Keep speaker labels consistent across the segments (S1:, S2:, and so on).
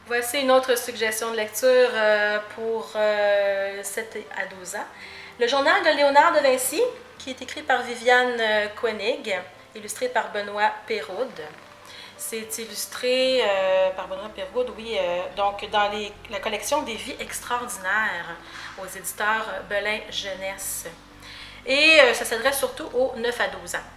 S1: Voici une autre suggestion de lecture pour 7 à 12 ans. Le journal de Léonard de Vinci, qui est écrit par Viviane Koenig, illustré par Benoît Péroud. C'est illustré par Benoît Péroud, oui, donc dans la collection des Vies extraordinaires aux éditeurs Belin Jeunesse. Et ça s'adresse surtout aux 9 à 12 ans.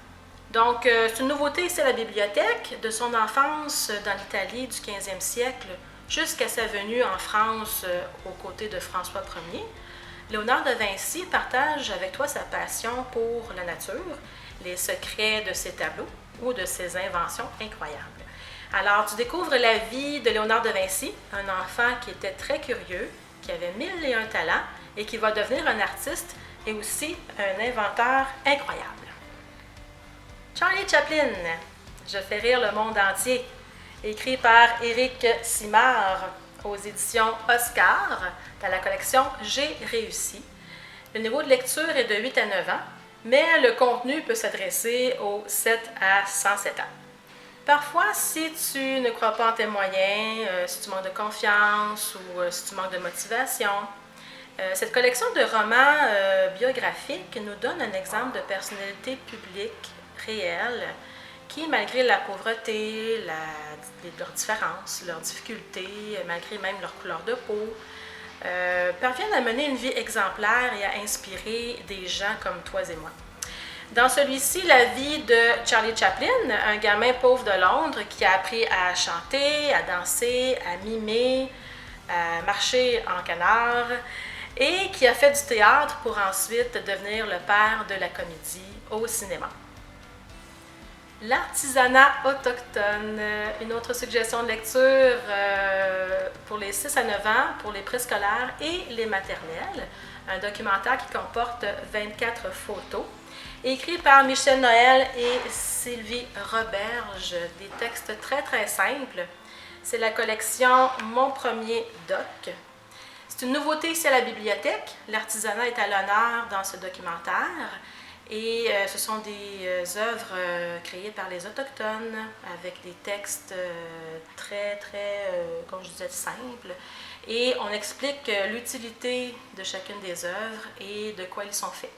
S1: Donc, c'est une nouveauté ici à la bibliothèque, de son enfance dans l'Italie du 15e siècle jusqu'à sa venue en France aux côtés de François Ier. Léonard de Vinci partage avec toi sa passion pour la nature, les secrets de ses tableaux ou de ses inventions incroyables. Alors, tu découvres la vie de Léonard de Vinci, un enfant qui était très curieux, qui avait 1001 talents et qui va devenir un artiste et aussi un inventeur incroyable. Charlie Chaplin, Je fais rire le monde entier, écrit par Éric Simard aux éditions Oscar dans la collection J'ai réussi. Le niveau de lecture est de 8 à 9 ans, mais le contenu peut s'adresser aux 7 à 107 ans. Parfois, si tu ne crois pas en tes moyens, si tu manques de confiance ou si tu manques de motivation, cette collection de romans biographiques nous donne un exemple de personnalité publique réelle qui, malgré la pauvreté, leurs différences, leurs difficultés, malgré même leur couleur de peau, parviennent à mener une vie exemplaire et à inspirer des gens comme toi et moi. Dans celui-ci, la vie de Charlie Chaplin, un gamin pauvre de Londres qui a appris à chanter, à danser, à mimer, à marcher en canard et qui a fait du théâtre pour ensuite devenir le père de la comédie au cinéma. L'artisanat autochtone, une autre suggestion de lecture pour les 6 à 9 ans, pour les préscolaires et les maternelles. Un documentaire qui comporte 24 photos, écrit par Michel Noël et Sylvie Roberge, des textes très très simples. C'est la collection Mon premier doc. C'est une nouveauté ici à la bibliothèque. L'artisanat est à l'honneur dans ce documentaire. Et ce sont des œuvres créées par les Autochtones avec des textes très, comme je disais, simples. Et on explique l'utilité de chacune des œuvres et de quoi ils sont faits.